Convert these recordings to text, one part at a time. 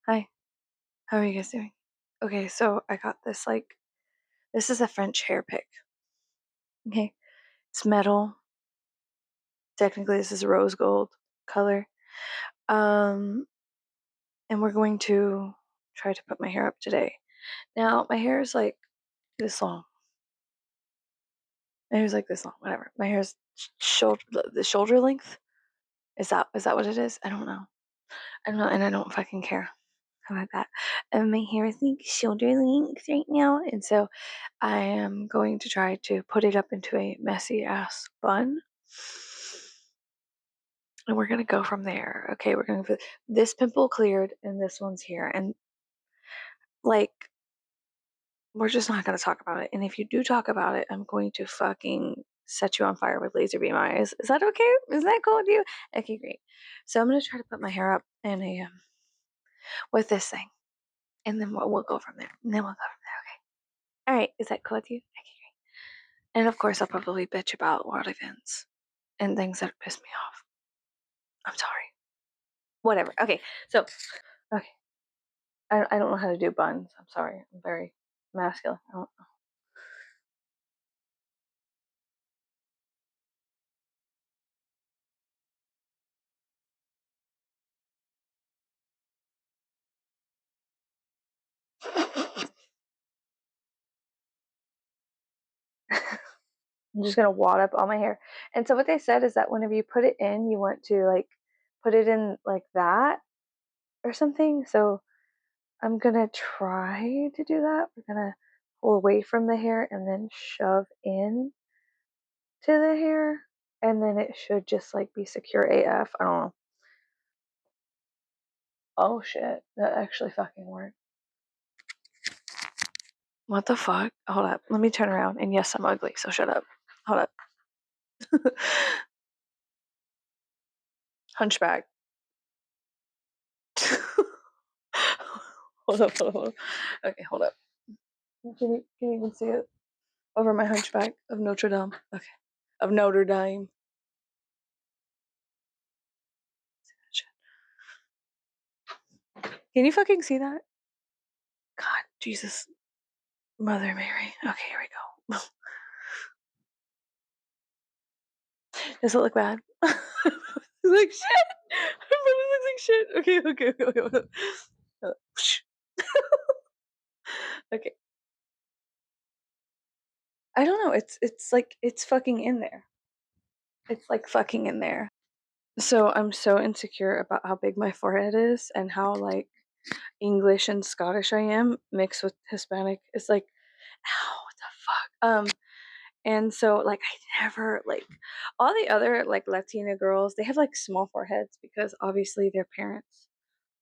Hi, how are you guys doing? Okay, so I got this is a French hair pick. Okay, it's metal. Technically, this is rose gold color. Um, and we're going to try to put my hair up today. Now, my hair is like this long. My hair's like this long, whatever. My hair's the shoulder length. Is that what it is? I don't know. I don't know, and I don't fucking care. How about that? And my hair is like shoulder length right now, and so I am going to try to put it up into a messy ass bun. And we're gonna go from there. Okay, we're gonna put this pimple cleared and this one's here. And like, we're just not gonna talk about it. And if you do talk about it, I'm going to fucking set you on fire with laser beam eyes. Is that okay? Is that cool with you? Okay, great. So I'm gonna try to put my hair up in a with this thing. And then we'll go from there. And then we'll go from there. Okay. All right. Is that cool with you? Okay, great. And of course, I'll probably bitch about world events and things that piss me off. I'm sorry. Whatever. Okay. So, okay. I don't know how to do buns. I'm sorry. I'm very masculine. I don't know. I'm just gonna wad up all my hair. And so what they said is that whenever you put it in, you want to like put it in like that or something. So I'm gonna try to do that. We're gonna pull away from the hair and then shove in to the hair, and then it should just like be secure AF. I don't know. Oh shit, that actually fucking worked. What the fuck? Hold up. Let me turn around. And yes, I'm ugly, so shut up. Hold up. Hunchback. Hold up. Okay, hold up. Can you even see it? Over my hunchback of Notre Dame. Okay. Of Notre Dame. Can you fucking see that? God, Jesus. Mother Mary. Okay, here we go. Does it look bad? It looks like shit. It looks like shit. Okay. Okay. I don't know. It's like it's fucking in there. It's like fucking in there. So I'm so insecure about how big my forehead is and how like English and Scottish I am mixed with Hispanic. It's like, ow, what the fuck? And so like I never like all the other like Latina girls, they have like small foreheads because obviously their parents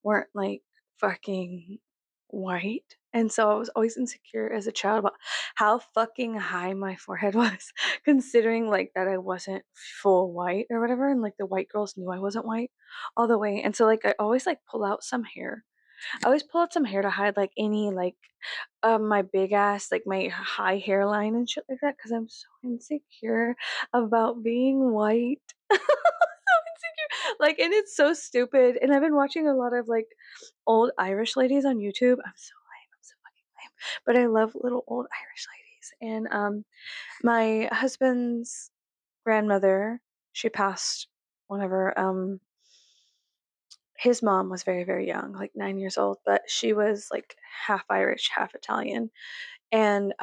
weren't like fucking white. And so I was always insecure as a child about how fucking high my forehead was, considering like that I wasn't full white or whatever. And like the white girls knew I wasn't white all the way. And so like I always like pull out some hair. I always pull out some hair to hide like any like my big ass, like my high hairline and shit like that, because I'm so insecure about being white. So insecure. Like, and it's so stupid. And I've been watching a lot of like old Irish ladies on YouTube. I'm so lame. I'm so fucking lame. But I love little old Irish ladies. And my husband's grandmother, she passed whenever his mom was very, very young, like 9 years old, but she was like half Irish, half Italian. And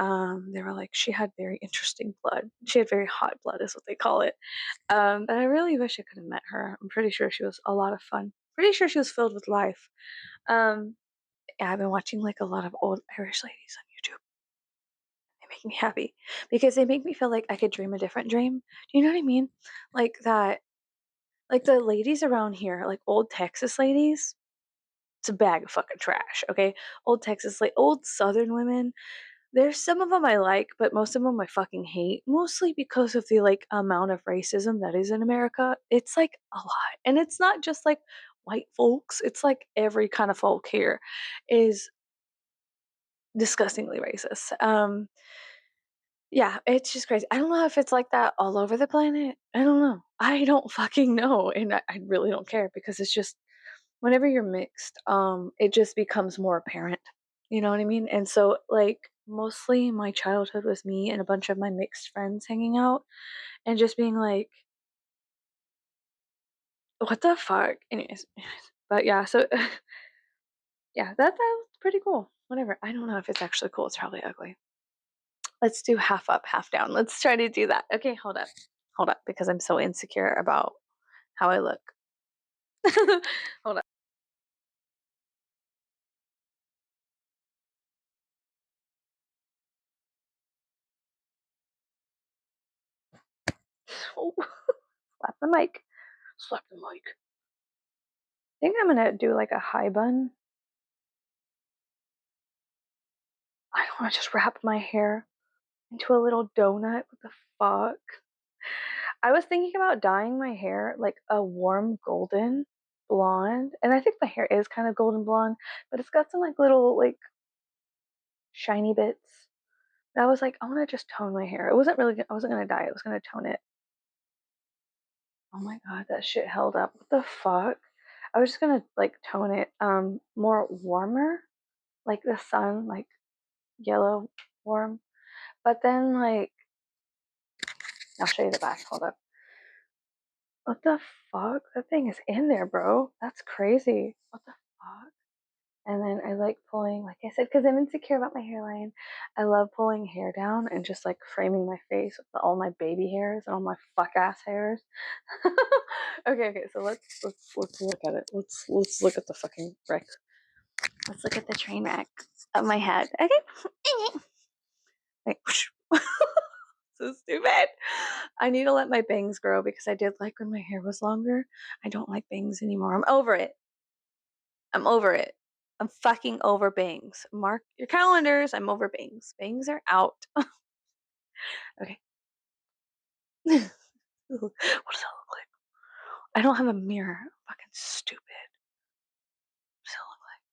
they were like, she had very interesting blood. She had very hot blood, is what they call it. But I really wish I could have met her. I'm pretty sure she was a lot of fun. Pretty sure she was filled with life. Um, yeah, I've been watching like a lot of old Irish ladies on YouTube. They make me happy because they make me feel like I could dream a different dream. Do you know what I mean? Like that, like the ladies around here, like old Texas ladies. It's a bag of fucking trash, okay? Old Texas, like old Southern women. There's some of them I like, but most of them I fucking hate. Mostly because of the like amount of racism that is in America. It's like a lot, and it's not just like white folks. It's like every kind of folk here is disgustingly racist. Yeah, it's just crazy. I don't know if it's like that all over the planet. I don't know. I don't fucking know, and I really don't care because it's just whenever you're mixed, it just becomes more apparent. You know what I mean? And so, like, mostly my childhood was me and a bunch of my mixed friends hanging out and just being like, what the fuck? Anyways, but yeah, so yeah, that was pretty cool. Whatever. I don't know if it's actually cool. It's probably ugly. Let's do half up, half down. Let's try to do that. Okay, hold up. Hold up, because I'm so insecure about how I look. Hold up. Oh, slap the mic. Slap the mic. I think I'm gonna do like a high bun. I don't want to just wrap my hair into a little donut. What the fuck? I was thinking about dyeing my hair like a warm golden blonde, and I think my hair is kind of golden blonde, but it's got some like little like shiny bits. But I was like, I want to just tone my hair. It wasn't really. I wasn't gonna dye it. I was gonna tone it. Oh my god, that shit held up. What the fuck? I was just gonna like tone it more warmer, like the sun, like yellow warm. But then like I'll show you the back. Hold up. What the fuck? That thing is in there, bro. That's crazy. What the fuck? And then I like pulling, like I said, because I'm insecure about my hairline. I love pulling hair down and just like framing my face with all my baby hairs and all my fuck ass hairs. Okay, so let's look at it. Let's look at the fucking wreck. Let's look at the train wreck of my head. Okay. Like, so stupid. I need to let my bangs grow because I did like when my hair was longer. I don't like bangs anymore. I'm over it. I'm over it. I'm fucking over bangs. Mark your calendars. I'm over bangs. Bangs are out. Okay. What does that look like? I don't have a mirror. I'm fucking stupid.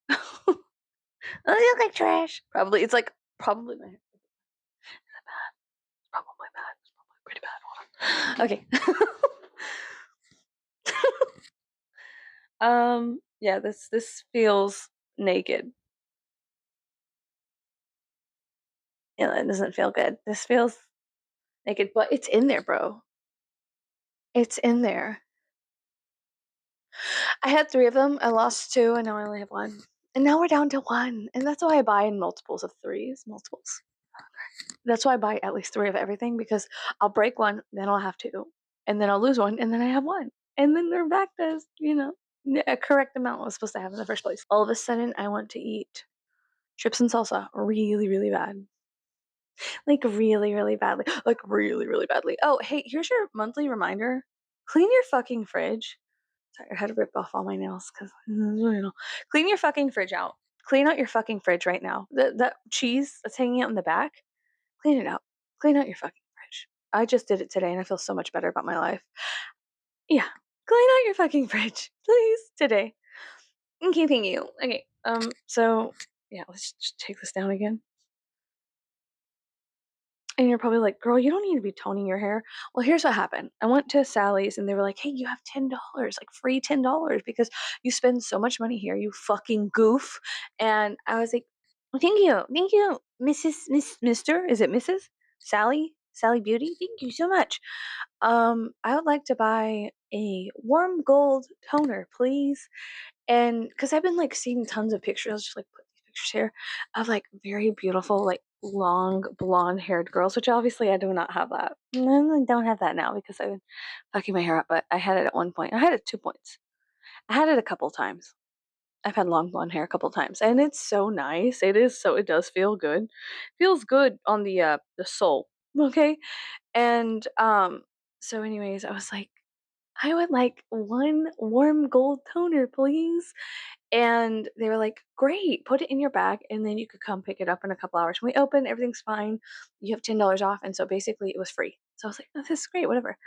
What does that look like? I look like trash. Probably. It's like probably my hair. Is that bad? It's probably bad. It's probably pretty bad. Hold on. Okay. Yeah, this feels naked. Yeah, it doesn't feel good. This feels naked, but it's in there, bro. It's in there. I had 3 of them. I lost 2, and now I only have 1. And now we're down to 1. And that's why I buy in multiples of 3s. Multiples. That's why I buy at least 3 of everything because I'll break 1, then I'll have 2, and then I'll lose 1, and then I have 1, and then they're back to a correct amount I was supposed to have in the first place. All of a sudden, I want to eat chips and salsa really, really bad. Like really, really badly. Like really, really badly. Oh, hey, here's your monthly reminder. Clean your fucking fridge. Sorry, I had to rip off all my nails because clean your fucking fridge out. Clean out your fucking fridge right now. That cheese that's hanging out in the back, clean it out. Clean out your fucking fridge. I just did it today and I feel so much better about my life. Yeah. Clean out your fucking fridge, please, today. I'm keeping you. Okay. So yeah, let's just take this down again. And you're probably like, girl, you don't need to be toning your hair. Well, here's what happened. I went to Sally's and they were like, hey, you have $10, like free $10 because you spend so much money here, you fucking goof. And I was like, "Well, thank you, Mister. Is it Mrs. Sally? Sally Beauty? Thank you so much. I would like to buy a warm gold toner, please. And because I've been like seeing tons of pictures, I'll just like put these pictures here of like very beautiful, like long blonde haired girls, which obviously I do not have that. I don't have that now because I've been fucking my hair up, but I had it at one point. I had it at 2 points. I had it a couple times. I've had long blonde hair a couple times, and it's so nice. It is so. It does feel good. Feels good on the soul. Okay, and So, anyways, I was like, I would like one warm gold toner, please. And they were like, great, put it in your bag and then you could come pick it up in a couple hours. When we open, everything's fine. You have $10 off. And so basically it was free. So I was like, oh, this is great, whatever.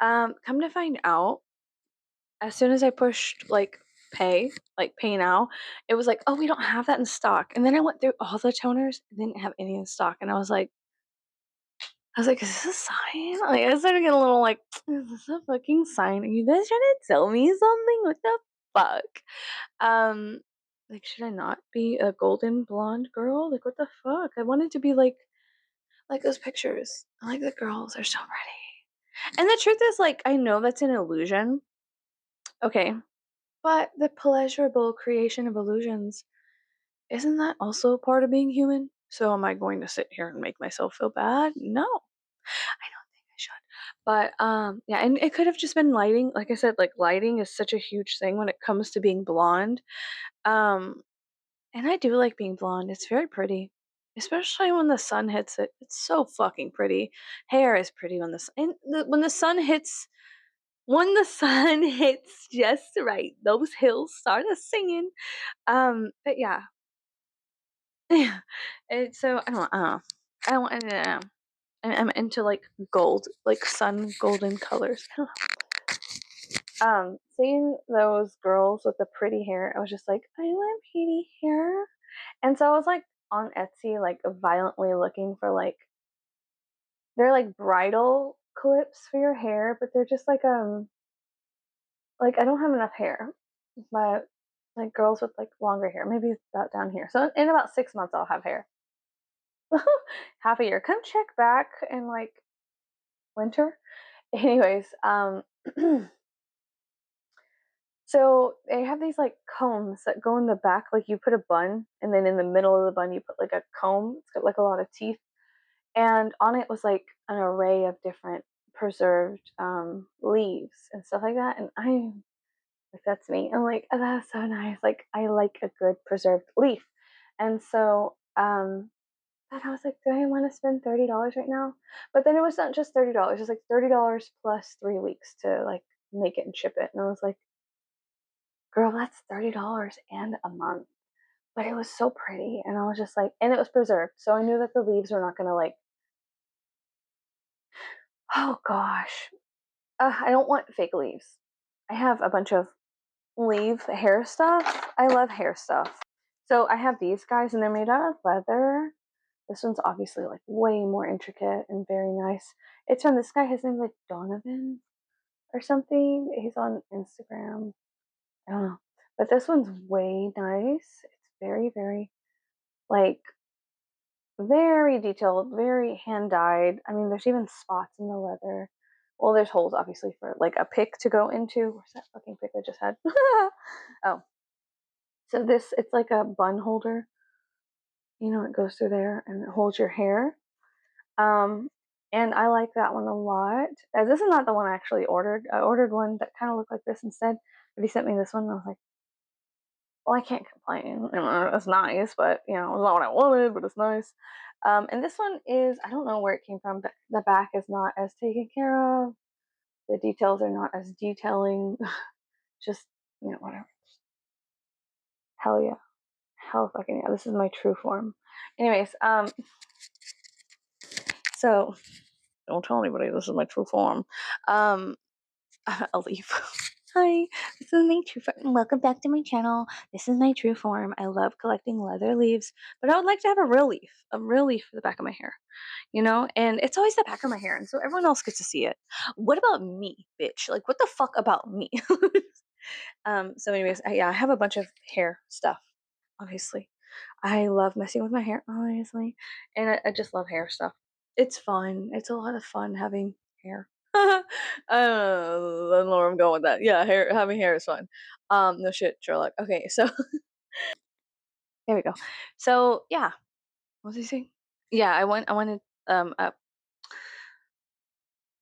Come to find out, as soon as I pushed like pay now, it was like, oh, we don't have that in stock. And then I went through all the toners, didn't have any in stock. And I was like, is this a sign? Like I started getting a little like, is this a fucking sign? Are you guys trying to tell me something? What the fuck? Um, like, should I not be a golden blonde girl? Like, what the fuck? I wanted to be like those pictures. I like the girls. They're so pretty. And the truth is, like, I know that's an illusion. Okay. But the pleasurable creation of illusions, isn't that also part of being human? So am I going to sit here and make myself feel bad? No. I don't think I should. But yeah, and it could have just been lighting. Like I said, like lighting is such a huge thing when it comes to being blonde. Um and I do like being blonde. It's very pretty. Especially when the sun hits it. It's so fucking pretty. Hair is pretty when when the sun hits just right. Those hills start a singing. But yeah. Yeah. So I don't I don't know. I'm into like gold, like sun golden colors. Seeing those girls with the pretty hair, I was just like, I want pretty hair. And so I was like on Etsy, like violently looking for they're like bridal clips for your hair, but they're just like I don't have enough hair. My like girls with like longer hair, maybe it's about down here. So in about 6 months I'll have hair. Half a year. Come check back in like winter. Anyways, so they have these like combs that go in the back, like you put a bun, and then in the middle of the bun you put like a comb. It's got like a lot of teeth, and on it was like an array of different preserved leaves and stuff like that. And I like that's me. I'm like, oh, that's so nice. Like I like a good preserved leaf, and so and I was like, do I want to spend $30 right now? But then it was not just $30. It's like $30 plus 3 weeks to like make it and ship it. And I was like, girl, that's $30 and a month. But it was so pretty. And I was just like, and it was preserved. So I knew that the leaves were not going to like, oh gosh. I don't want fake leaves. I have a bunch of leaf hair stuff. I love hair stuff. So I have these guys and they're made out of leather. This one's obviously like way more intricate and very nice. It's from this guy. His name's like Donovan or something. He's on Instagram. I don't know. But this one's way nice. It's very, very like very detailed, very hand dyed. I mean, there's even spots in the leather. Well, there's holes obviously for like a pick to go into. Where's that fucking pick I just had? Oh, so this it's like a bun holder. You know, it goes through there and it holds your hair. Um, and I like that one a lot. This is not the one I actually ordered. I ordered one that kind of looked like this instead. But he sent me this one, and I was like, well, I can't complain. It's nice, but you know, it's not what I wanted, but it's nice. And this one is, I don't know where it came from, but the back is not as taken care of. The details are not as detailing. Just, you know, whatever. Hell yeah. Hell fucking yeah. This is my true form. Anyways, so don't tell anybody this is my true form. Um, I'll leave. Hi, this is my true form. Welcome back to my channel. This is my true form. I love collecting leather leaves, but I would like to have a real leaf for the back of my hair, you know? And it's always the back of my hair, and so everyone else gets to see it. What about me, bitch? Like, what the fuck about me? So anyways, yeah, I have a bunch of hair stuff, obviously. I love messing with my hair, obviously, and I just love hair stuff. It's fun. It's a lot of fun having hair. I don't know where I'm going with that. Yeah, having hair is fun. No shit, Sherlock. Okay, so there we go. So yeah, what was he saying? Yeah, I wanted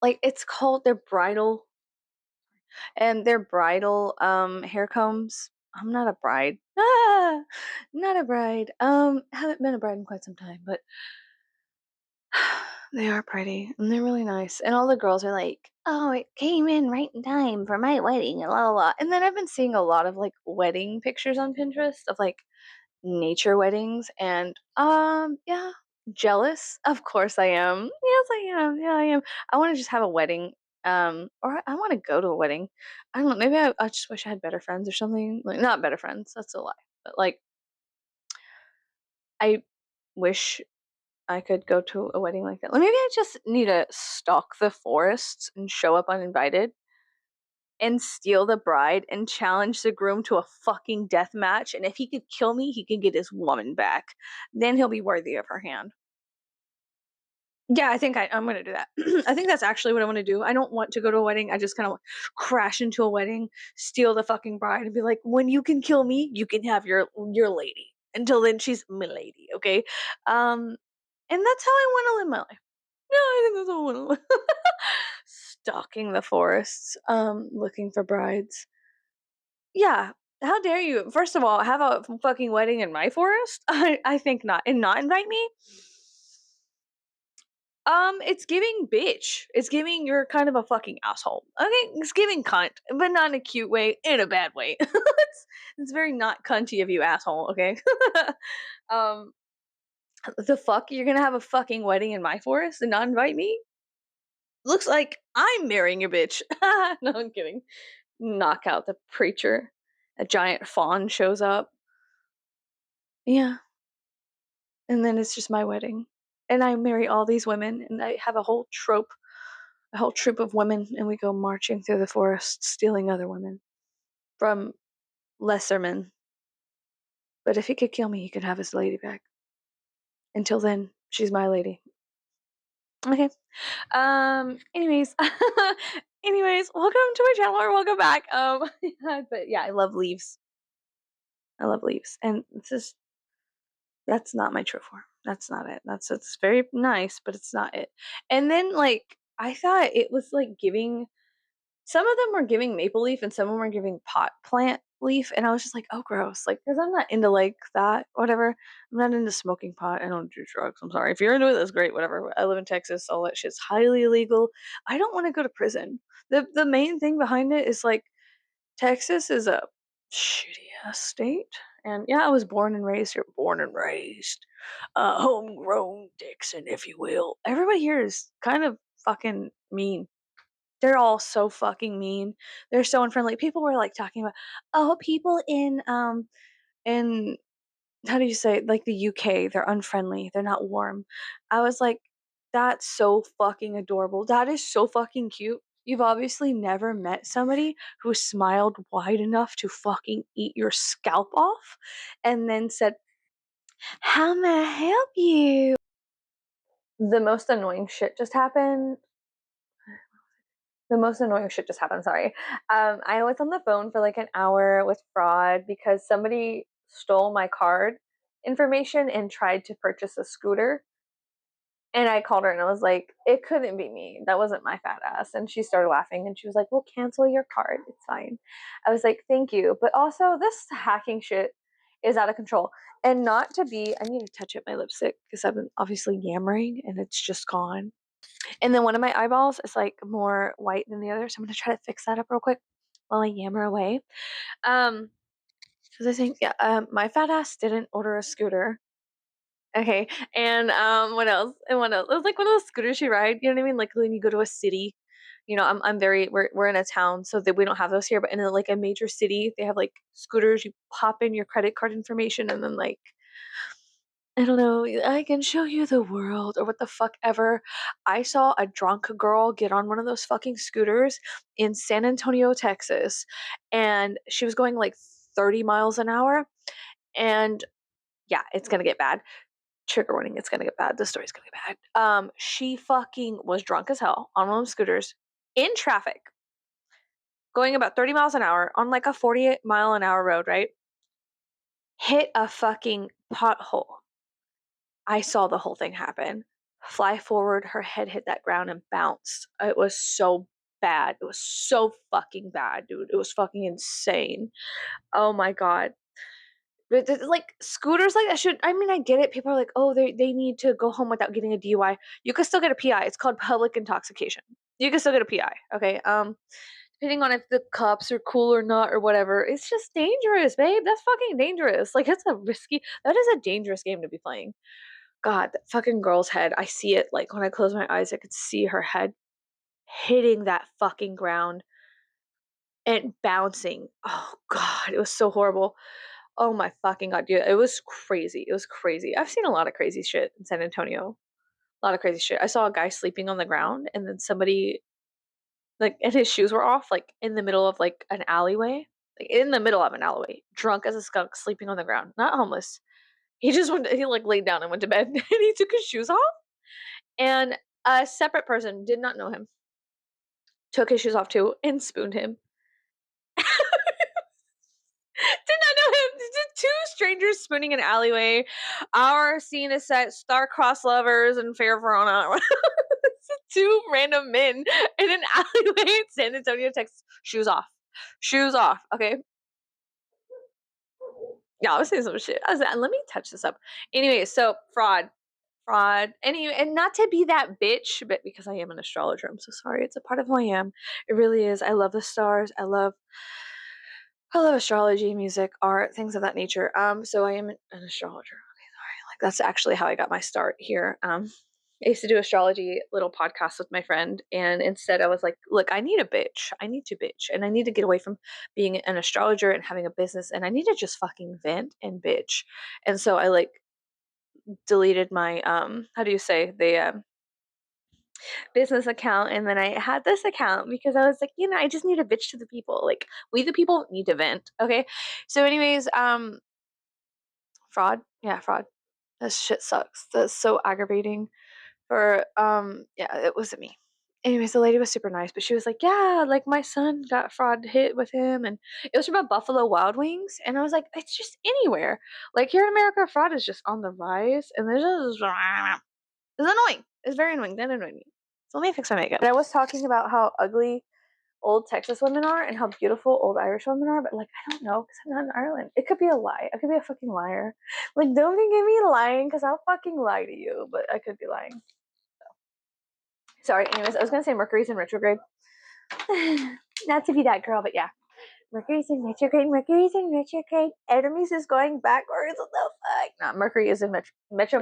like it's called their bridal and their bridal hair combs. I'm not a bride. Ah, not a bride. Haven't been a bride in quite some time, but they are pretty and they're really nice. And all the girls are like, "Oh, it came in right in time for my wedding," and blah blah blah. And then I've been seeing a lot of like wedding pictures on Pinterest of like nature weddings, and yeah, jealous. Of course I am. Yes, I am. Yeah, I am. I want to just have a wedding. Or I want to go to a wedding. I don't know. Maybe I just wish I had better friends or something. Like not better friends. That's a lie. But like I wish I could go to a wedding like that. Like maybe I just need to stalk the forests and show up uninvited. and steal the bride and challenge the groom to a fucking death match. And if he could kill me, he can get his woman back. Then he'll be worthy of her hand. Yeah, I think I'm gonna do that. I think that's actually what I want to do. I don't want to go to a wedding. I just kind of crash into a wedding, steal the fucking bride, and be like, "When you can kill me, you can have your lady. Until then, she's my lady." Okay, and that's how I want to live my life. Yeah, I think that's how I want to live. Stalking the forests, looking for brides. Yeah, how dare you? First of all, have a fucking wedding in my forest? I think not, and not invite me. It's giving bitch. It's giving you're kind of a fucking asshole. Okay, it's giving cunt, but not in a cute way, in a bad way. It's very not cunty of you, asshole. Okay. um, the fuck, you're gonna have a fucking wedding in my forest and not invite me? Looks like I'm marrying your bitch. No, I'm kidding. Knock out the preacher. A giant fawn shows up. Yeah, and then it's just my wedding, and I marry all these women, and I have a whole troop of women, and we go marching through the forest, stealing other women from lesser men. But if he could kill me, he could have his lady back. Until then, she's my lady. Okay. Anyways, anyways, welcome to my channel or welcome back. But yeah, I love leaves. I love leaves, and that's not my true form. That's not it. It's very nice, but it's not it. And then like I thought it was like giving some of them were giving maple leaf and some of them were giving pot plant leaf, and I was just like, "Oh, gross!" Like, because I'm not into like that. Whatever. I'm not into smoking pot. I don't do drugs. I'm sorry. If you're into it, that's great. Whatever. I live in Texas. All that shit's highly illegal. I don't want to go to prison. The main thing behind it is like Texas is a shitty ass state, and yeah, I was born and raised here. Born and raised, homegrown Texan, if you will. Everybody here is kind of fucking mean. They're all so fucking mean. They're so unfriendly. People were like talking about, oh, people in how do you say it? Like the UK, they're unfriendly. They're not warm. I was like, that's so fucking adorable. That is so fucking cute. You've obviously never met somebody who smiled wide enough to fucking eat your scalp off and then said, "How may I help you?" The most annoying shit just happened. The most annoying shit just happened, sorry. I was on the phone for like an hour with fraud because somebody stole my card information and tried to purchase a scooter. And I called her and I was like, it couldn't be me. That wasn't my fat ass. And she started laughing and she was like, we'll cancel your card. It's fine. I was like, thank you. But also, this hacking shit is out of control. And not to be, I need to touch up my lipstick because I've been obviously yammering and it's just gone. And then one of my eyeballs is like more white than the other. So I'm going to try to fix that up real quick while I yammer away. Um, because I think, yeah, my fat ass didn't order a scooter. Okay. And what else? And what else? It was like one of those scooters you ride. You know what I mean? Like when you go to a city. I'm very we're in a town, so that we don't have those here. But in like a major city, they have like scooters. You pop in your credit card information, and then like I don't know, I can show you the world or what the fuck ever. I saw a drunk girl get on one of those fucking scooters in San Antonio, Texas, and she was going like 30 miles an hour. And yeah, it's gonna get bad. Trigger warning, it's gonna get bad. The story's gonna get bad. She fucking was drunk as hell on one of those scooters in traffic, going about 30 miles an hour on like a 40-mile-an-hour road, right? Hit a fucking pothole. I saw the whole thing happen. Fly forward, her head hit that ground and bounced. It was so bad. It was so fucking bad, dude. It was fucking insane. Oh my god. But like scooters like that should, I mean, I get it. People are like, oh, they need to go home without getting a DUI. You can still get a PI. It's called public intoxication. You can still get a PI. Okay. Depending on if the cops are cool or not or whatever, it's just dangerous, babe. That's fucking dangerous. Like it's a risky. That is a dangerous game to be playing. God, that fucking girl's head. I see it like when I close my eyes, I could see her head hitting that fucking ground and bouncing. Oh god, it was so horrible. Oh my fucking god, dude. It was crazy. It was crazy. I've seen a lot of crazy shit in San Antonio. A lot of crazy shit. I saw a guy sleeping on the ground and then somebody Like, and his shoes were off, like, in the middle of, like, an alleyway. Like, in the middle of an alleyway, drunk as a skunk, sleeping on the ground, not homeless. He, like, laid down and went to bed, and he took his shoes off, and a separate person, did not know him, took his shoes off too and spooned him. Did not know him. Two strangers spooning an alleyway. Our scene is set star-crossed lovers in Fair Verona. Two random men in an alleyway in San Antonio, Texas. Shoes off. Shoes off. Okay. Yeah, I was saying some shit. I was like, let me touch this up. Anyway, so fraud. Anyway, and not to be that bitch, but because I am an astrologer, I'm so sorry. It's a part of who I am. It really is. I love the stars. I love astrology, music, art, things of that nature. So I am an astrologer. Okay, sorry. Like that's actually how I got my start here. I used to do astrology little podcasts with my friend, and instead I was like, look, I need a bitch. I need to bitch, and I need to get away from being an astrologer and having a business, and I need to just fucking vent and bitch. And so I like deleted my how do you say the business account, and then I had this account because I was like, I just need a bitch to the people. Like we the people need to vent. Okay. So anyways, fraud. Yeah, fraud. That shit sucks. That's so aggravating. For yeah, it wasn't me. Anyways, the lady was super nice, but she was like, yeah, like my son got fraud hit with him, and it was from a Buffalo Wild Wings, and I was like, it's just anywhere. Like here in America, fraud is just on the rise, and there's just it's annoying. It's very annoying. That annoyed me. So let me fix my makeup. And I was talking about how ugly old Texas women are and how beautiful old Irish women are, but like I don't know because I'm not in Ireland. It could be a lie. I could be a fucking liar. Like don't think of me lying because I'll fucking lie to you, but I could be lying. So. Sorry. Anyways, I was gonna say Mercury's in retrograde. Not to be that girl, but yeah. Mercury's in retrograde. Mercury's in retrograde. Artemis is going backwards. What the fuck? No, Mercury is in Metro.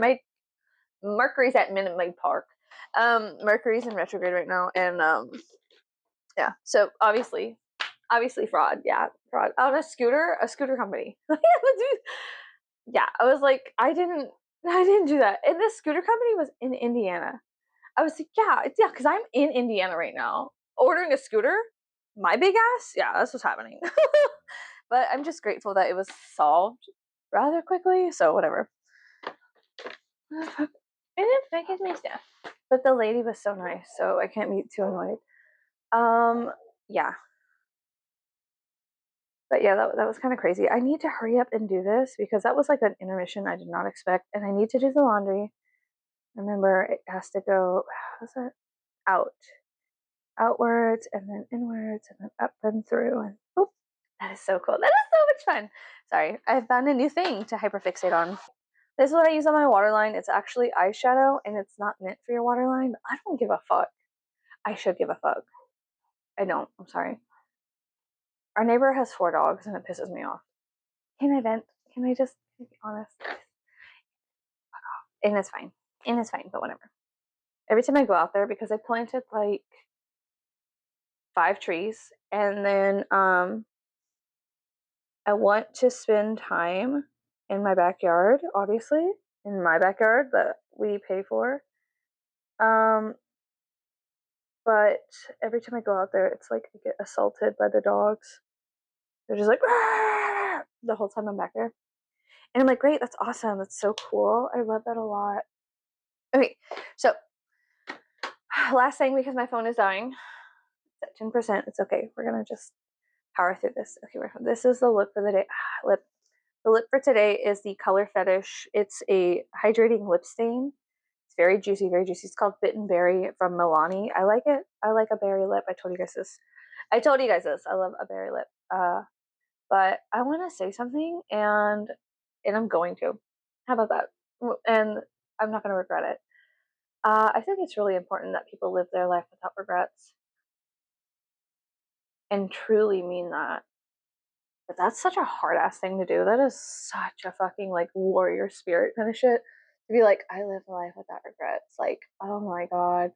Mercury's at Minute Maid Park. Mercury's in retrograde right now, and yeah. So obviously fraud. Yeah, fraud on a scooter company. Yeah, I was like, I didn't do that. And this scooter company was in Indiana. I was like, yeah, because I'm in Indiana right now, ordering a scooter. My big ass, yeah, that's what's happening. But I'm just grateful that it was solved rather quickly. So whatever. And it makes me stuff. But the lady was so nice, so I can't be too annoyed. Yeah. But yeah, that was kind of crazy. I need to hurry up and do this because that was like an intermission I did not expect, and I need to do the laundry. Remember, it has to go. How's it? Outwards, and then inwards, and then up and through, and boop. That is so cool. That is so much fun. Sorry, I found a new thing to hyperfixate on. This is what I use on my waterline. It's actually eyeshadow, and it's not meant for your waterline. But I don't give a fuck. I should give a fuck. I don't. I'm sorry. Our neighbor has 4 dogs, and it pisses me off. Can I vent? Can I just be honest? And it's fine. And it's fine, but whatever. Every time I go out there, because I planted like 5 trees, and then I want to spend time in my backyard, obviously, in my backyard that we pay for. But every time I go out there, it's like I get assaulted by the dogs. They're just like the whole time I'm back there. And I'm like, great, that's awesome. That's so cool. I love that a lot. Okay, so last thing, because my phone is dying. It's at 10%. It's okay. We're gonna just power through this. Okay, this is the look for the day. Lip. The lip for today is the Color Fetish. It's a hydrating lip stain. It's very juicy, very juicy. It's called Bitten Berry from Milani. I like it. I like a berry lip. I told you guys this. I love a berry lip. But I want to say something, and I'm going to. How about that? And I'm not going to regret it. I think it's really important that people live their life without regrets, and truly mean that. But that's such a hard ass thing to do. That is such a fucking like warrior spirit kind of shit. To be like, I live a life without regrets. Like, oh my god.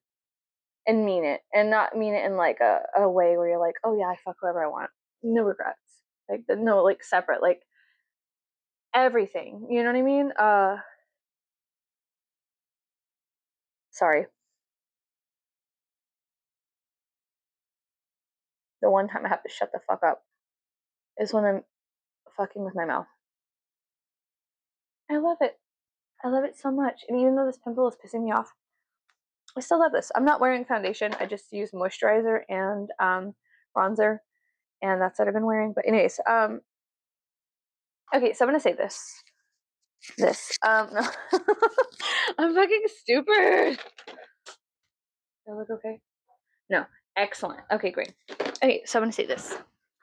And mean it. And not mean it in like a way where you're like, oh yeah, I fuck whoever I want. No regrets. Like no like separate, like everything. You know what I mean? Sorry. The one time I have to shut the fuck up is when I'm fucking with my mouth. I love it. I love it so much. And even though this pimple is pissing me off, I still love this. I'm not wearing foundation. I just use moisturizer and bronzer, and that's what I've been wearing. But anyways, okay, so I'm gonna say this. No. I'm fucking stupid. Do I look okay? No. Excellent. Okay, great. Okay, so I'm gonna say this.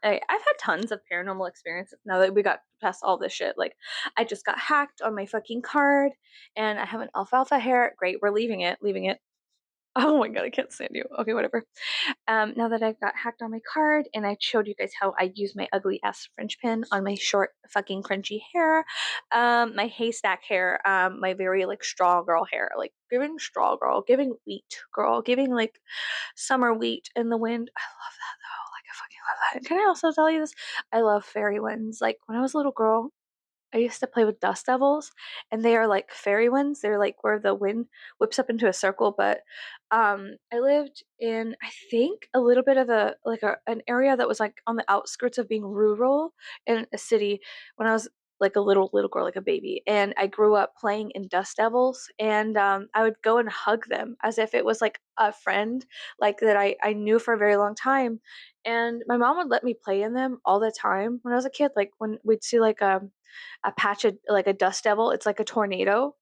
Okay, I've had tons of paranormal experiences now that we got past all this shit. Like, I just got hacked on my fucking card, and I have an alfalfa hair. Great, we're leaving it. Leaving it. Oh my god, I can't stand you. Okay, whatever. Now that I've got hacked on my card and I showed you guys how I use my ugly ass French pin on my short fucking crunchy hair, my haystack hair, my very like straw girl hair, like giving straw girl, giving wheat girl, giving like summer wheat in the wind. I love that though. Like I fucking love that. And can I also tell you this? I love fairy winds. Like when I was a little girl, I used to play with dust devils, and they are like fairy winds. They're like where the wind whips up into a circle. But I lived in, I think, a little bit of an area that was like on the outskirts of being rural in a city when I was like a little girl, like a baby. And I grew up playing in dust devils, and I would go and hug them as if it was like a friend, like that I knew for a very long time. And my mom would let me play in them all the time when I was a kid. Like when we'd see like a patch of like a dust devil. It's like a tornado,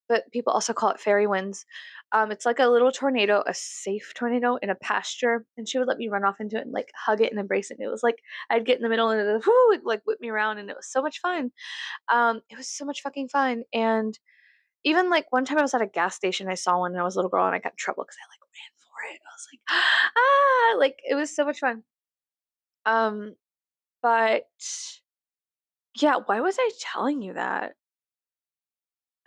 but people also call it fairy winds. It's like a little tornado, a safe tornado in a pasture, and she would let me run off into it and like hug it and embrace it. And it was like I'd get in the middle and it would like whip me around, and it was so much fun. It was so much fucking fun. And even like one time I was at a gas station, I saw one and I was a little girl and I got in trouble because I like ran for it. I was like, ah, like it was so much fun. Um, but yeah, why was I telling you that?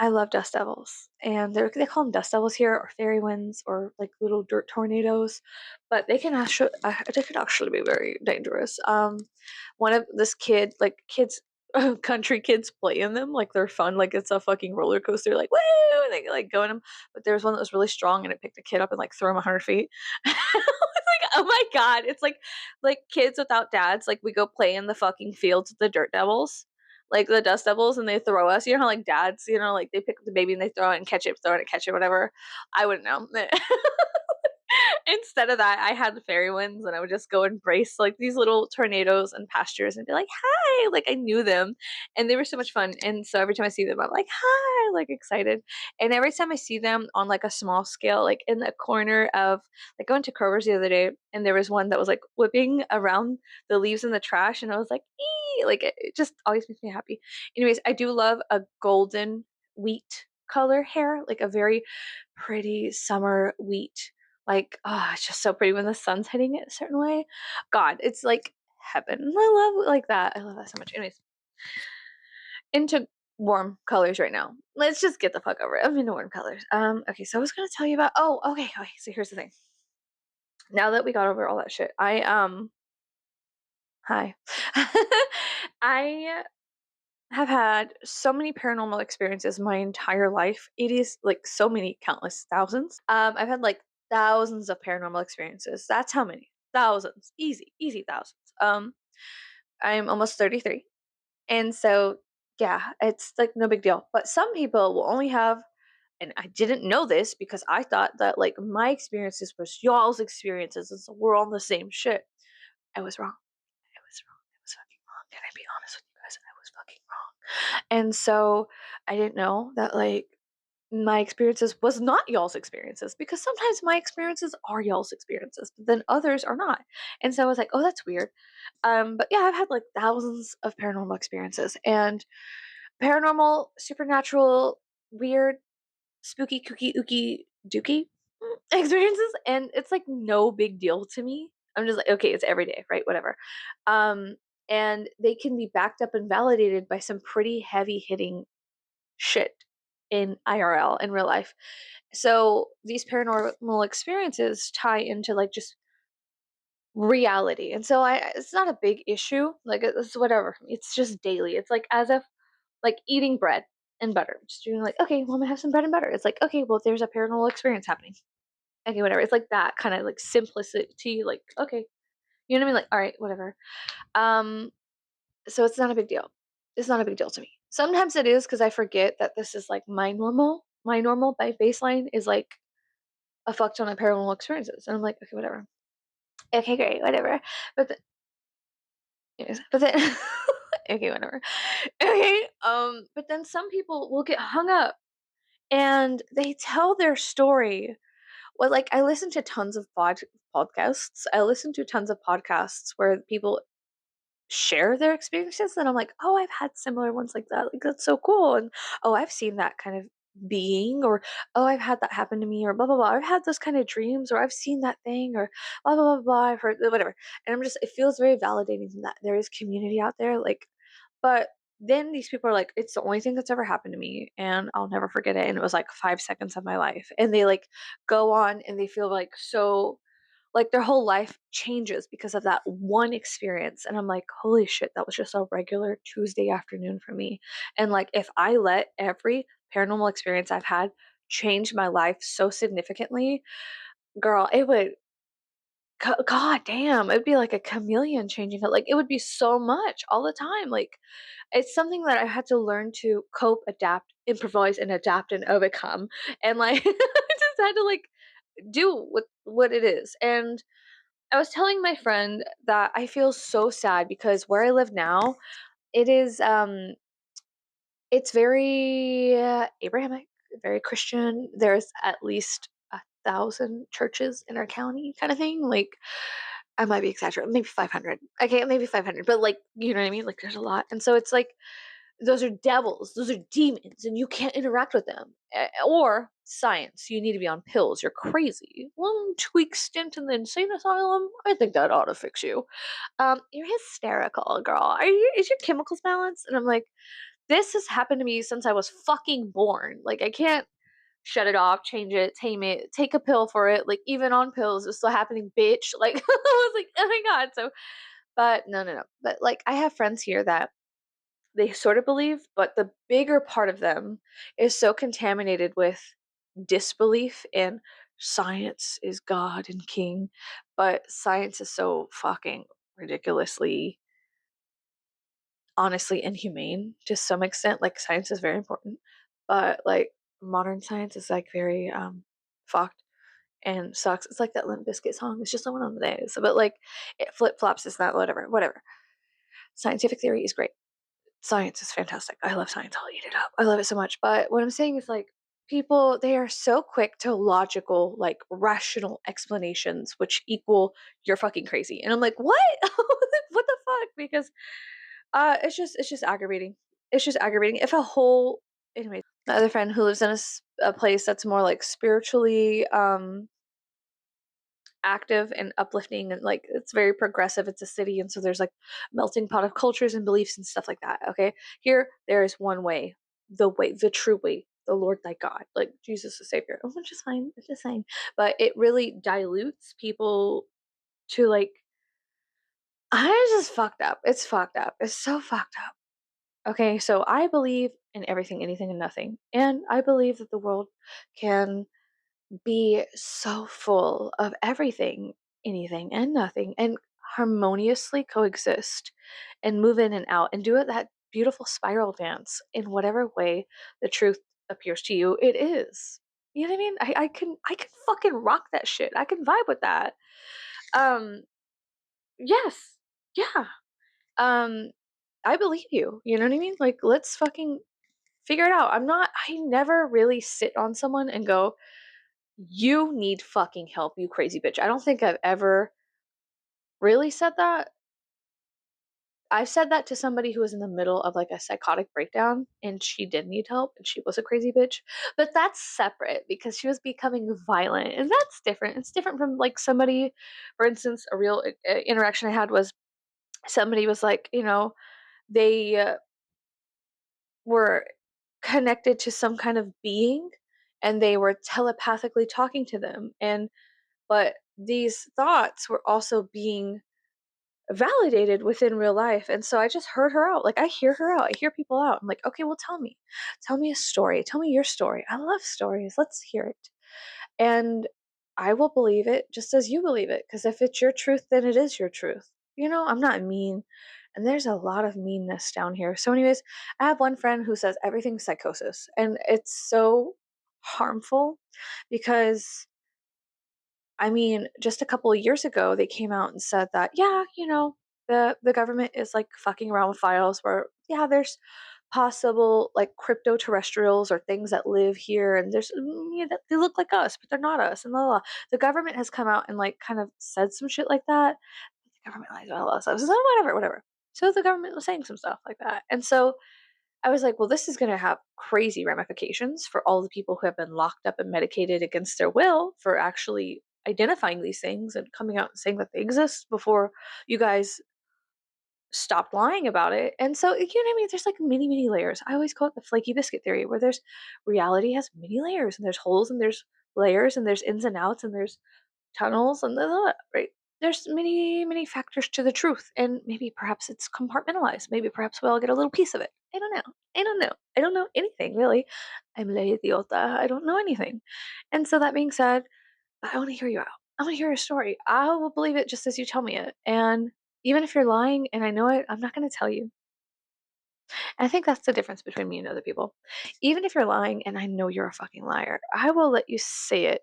I love dust devils, and they call them dust devils here, or fairy winds, or like little dirt tornadoes, but they can actually be very dangerous. One of this kid, like kids, country kids play in them like they're fun, like it's a fucking roller coaster, like woo, and they like go in them. But there's one that was really strong, and it picked a kid up and like threw him 100 feet. I was like, oh my god, it's like kids without dads. Like we go play in the fucking fields with the dirt devils, like the dust devils, and they throw us. You know how like dads, like they pick up the baby and they throw it and catch it, throw it and catch it, whatever. I wouldn't know. Instead of that, I had the fairy winds, and I would just go embrace like these little tornadoes and pastures and be like, "Hi!" Like I knew them, and they were so much fun. And so every time I see them, I'm like, "Hi!" Like excited. And every time I see them on like a small scale, like in the corner of like going to Kroger's the other day, and there was one that was like whipping around the leaves in the trash, and I was like, "Ee!" Like it just always makes me happy. Anyways, I do love a golden wheat color hair, like a very pretty summer wheat, like, oh, it's just so pretty when the sun's hitting it a certain way. God, it's like heaven. I love like that. I love that so much. Anyways, into warm colors right now. Let's just get the fuck over it. I'm into warm colors. Okay, so I was gonna tell you about, okay. So here's the thing. Now that we got over all that shit, hi. I have had so many paranormal experiences my entire life. It is like so many, countless thousands. I've had like thousands of paranormal experiences. That's how many. Thousands. Easy, easy thousands. I'm almost 33. And so yeah, it's like no big deal. But some people will only have, and I didn't know this because I thought that like my experiences was y'all's experiences, and so we're all the same shit. I was wrong. I was wrong. I was fucking wrong. Can I be honest with you guys? I was fucking wrong. And so I didn't know that like my experiences was not y'all's experiences, because sometimes my experiences are y'all's experiences, but then others are not. And so I was like, oh, that's weird. But yeah, I've had like thousands of paranormal experiences, and paranormal, supernatural, weird, spooky, kooky, ooky, dooky experiences, and it's like no big deal to me. I'm just like, okay, it's every day, right? Whatever. Um, and they can be backed up and validated by some pretty heavy hitting shit in IRL, in real life. So these paranormal experiences tie into like just reality. And so it's not a big issue. Like it's whatever. It's just daily. It's like as if like eating bread and butter. Just doing like, okay, well, I'm gonna have some bread and butter. It's like, okay, well, there's a paranormal experience happening. Okay, whatever. It's like that kind of like simplicity. Like, okay, You know what I mean? Like, all right, whatever. Um, so it's not a big deal. It's not a big deal to me. Sometimes it is because I forget that this is like my normal. My normal by baseline is like a fuck ton of paranormal experiences, and I'm like, okay, whatever. Okay, great, whatever. But anyways, but then okay, whatever. Okay, but then some people will get hung up and they tell their story. Well, like I listen to tons of podcasts. I listen to tons of podcasts where people share their experiences and I'm like, "Oh, I've had similar ones like that. Like that's so cool." And, "Oh, I've seen that kind of being," or, "Oh, I've had that happen to me," or blah blah blah. "I've had those kind of dreams," or, "I've seen that thing," or blah blah blah blah. "I've heard whatever." And I'm just it feels very validating that there is community out there like but then these people are like, "It's the only thing that's ever happened to me and I'll never forget it." And it was like 5 seconds of my life. And they like go on and they feel like so like their whole life changes because of that one experience. And I'm like, holy shit, that was just a regular Tuesday afternoon for me. And like, if I let every paranormal experience I've had change my life so significantly, girl, it would, god damn, it'd be like a chameleon changing it. Like, it would be so much all the time. Like, it's something that I had to learn to cope, adapt, improvise, and adapt and overcome. And like, I just had to like do what it is. And I was telling my friend that I feel so sad because where I live now, it is it's very Abrahamic, very Christian. There's at least 1,000 churches in our county, kind of thing. Like I might be exaggerating, maybe 500. Okay, maybe 500, but like you know what I mean. Like there's a lot, and so it's like those are devils, those are demons, and you can't interact with them. Or science, you need to be on pills. You're crazy. 1 week stint in the insane asylum, I think that ought to fix you. You're hysterical, girl. Are you? Is your chemicals balanced? And I'm like, this has happened to me since I was fucking born. Like I can't shut it off, change it, tame it, take a pill for it. Like even on pills, it's still happening, bitch. Like I was like, oh my god. So, but no, no, no. But like I have friends here that they sort of believe, but the bigger part of them is so contaminated with disbelief in science is God and king, but science is so fucking ridiculously, honestly inhumane to some extent. Like science is very important, but like modern science is like very fucked and sucks. It's like that Limp Bizkit song. It's just one of the days, but like it flip flops. It's not whatever, whatever. Scientific theory is great. Science is fantastic. I love science. I'll eat it up. I love it so much. But what I'm saying is like people they are so quick to logical, like rational explanations which equal you're fucking crazy. And I'm like, "What? What the fuck?" Because it's just aggravating. It's just aggravating. If a whole anyway, my other friend who lives in a place that's more like spiritually active and uplifting and like it's very progressive. It's a city, and so there's like melting pot of cultures and beliefs and stuff like that. Okay, here there is one way, the true way, the Lord thy God, like Jesus the Savior, which is fine, it's just fine. But it really dilutes people to like I just fucked up. It's fucked up. It's so fucked up. Okay, so I believe in everything, anything, and nothing, and I believe that the world can be so full of everything, anything, and nothing, and harmoniously coexist and move in and out and do it that beautiful spiral dance in whatever way the truth appears to you it is. You know what I mean? I can fucking rock that shit. I can vibe with that. Um yes. Yeah. Um I believe you. You know what I mean? Like let's fucking figure it out. I never really sit on someone and go, "You need fucking help, you crazy bitch." I don't think I've ever really said that. I've said that to somebody who was in the middle of like a psychotic breakdown and she did need help and she was a crazy bitch. But that's separate because she was becoming violent and that's different. It's different from like somebody, for instance, a real interaction I had was somebody was like, they were connected to some kind of being and they were telepathically talking to them. And but these thoughts were also being validated within real life. And so I just heard her out. Like I hear her out. I hear people out. I'm like, okay, well tell me. Tell me a story. Tell me your story. I love stories. Let's hear it. And I will believe it just as you believe it, because if it's your truth, then it is your truth. I'm not mean, and there's a lot of meanness down here. So, anyways, I have one friend who says everything's psychosis, and it's so harmful because I mean, just a couple of years ago, they came out and said that, yeah, the government is like fucking around with files where, yeah, there's possible like crypto terrestrials or things that live here, and there's they look like us, but they're not us, and blah, blah, blah. The government has come out and like kind of said some shit like that. The government lies about a lot of stuff. So whatever, whatever. So the government was saying some stuff like that, and so I was like, well, this is going to have crazy ramifications for all the people who have been locked up and medicated against their will for actually identifying these things and coming out and saying that they exist before you guys stopped lying about it. And so, you know what I mean? There's like many, many layers. I always call it the flaky biscuit theory, where there's reality has many layers, and there's holes, and there's layers, and there's ins and outs, and there's tunnels, and right. There's many, many factors to the truth, and maybe perhaps it's compartmentalized. Maybe perhaps we'll get a little piece of it. I don't know. I don't know. I don't know anything really. I'm la idiota. I don't know anything. And so that being said, I want to hear you out. I want to hear your story. I will believe it just as you tell me it. And even if you're lying and I know it, I'm not going to tell you. I think that's the difference between me and other people. Even if you're lying and I know you're a fucking liar, I will let you say it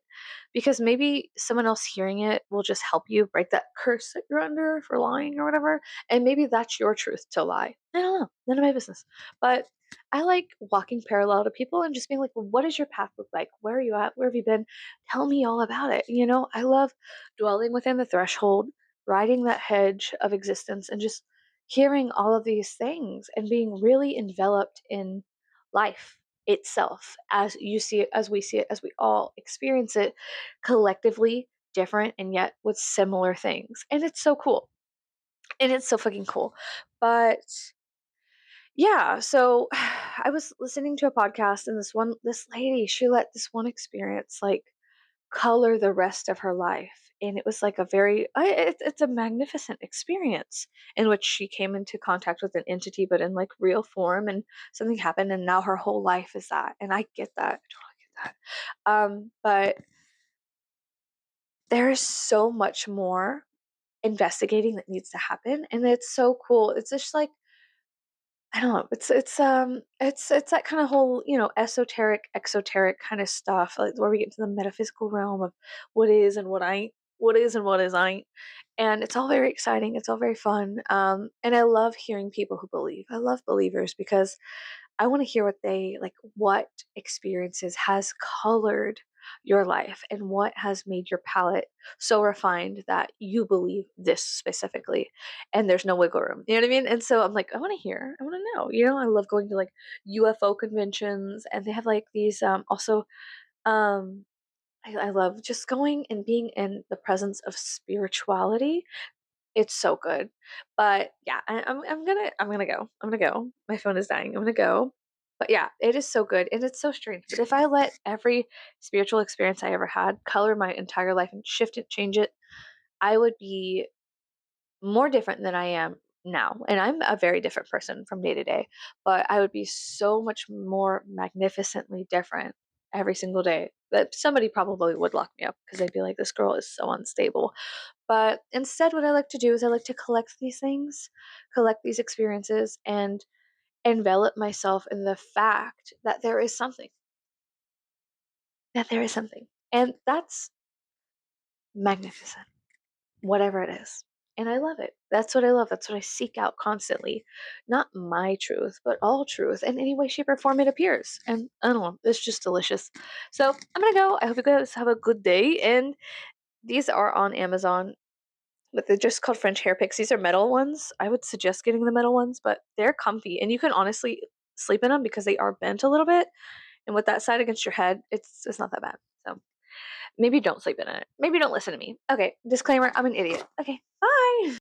because maybe someone else hearing it will just help you break that curse that you're under for lying or whatever. And maybe that's your truth to lie. I don't know. None of my business. But I like walking parallel to people and just being like, well, what does your path look like? Where are you at? Where have you been? Tell me all about it. I love dwelling within the threshold, riding that hedge of existence, and just hearing all of these things and being really enveloped in life itself as you see it, as we see it, as we all experience it collectively, different and yet with similar things. And it's so cool. And it's so fucking cool. But yeah, so I was listening to a podcast, and this lady, she let this one experience like color the rest of her life. And it was like a very, it's a magnificent experience in which she came into contact with an entity, but in like real form, and something happened, and now her whole life is that. And I get that, I totally get that. But there is so much more investigating that needs to happen, and it's so cool. It's just like I don't know. It's that kind of whole, esoteric, exoteric kind of stuff, like where we get to the metaphysical realm of what is and what ain't, what is and what is ain't. And it's all very exciting. It's all very fun. And I love hearing people who believe. I love believers because I want to hear what experiences has colored your life and what has made your palette so refined that you believe this specifically and there's no wiggle room. You know what I mean? And so I'm like, I want to hear, I want to know. I love going to like UFO conventions, and they have like these also um I love just going and being in the presence of spirituality. It's so good. But yeah, I'm gonna go. I'm gonna go. My phone is dying. I'm gonna go. But yeah, it is so good, and it's so strange. But if I let every spiritual experience I ever had color my entire life and shift it, change it, I would be more different than I am now. And I'm a very different person from day to day, but I would be so much more magnificently different every single day that somebody probably would lock me up because they'd be like, this girl is so unstable. But instead, what I like to do is I like to collect these things, collect these experiences, and envelop myself in the fact that there is something, that there is something. And that's magnificent, whatever it is. And I love it. That's what I love. That's what I seek out constantly. Not my truth, but all truth in any way, shape, or form it appears. And I don't know, it's just delicious. So I'm going to go. I hope you guys have a good day. And these are on Amazon. But they're just called French hair picks. These are metal ones. I would suggest getting the metal ones, but they're comfy and you can honestly sleep in them because they are bent a little bit. And with that side against your head, it's not that bad. So maybe don't sleep in it. Maybe don't listen to me. Okay, disclaimer, I'm an idiot. Okay, bye.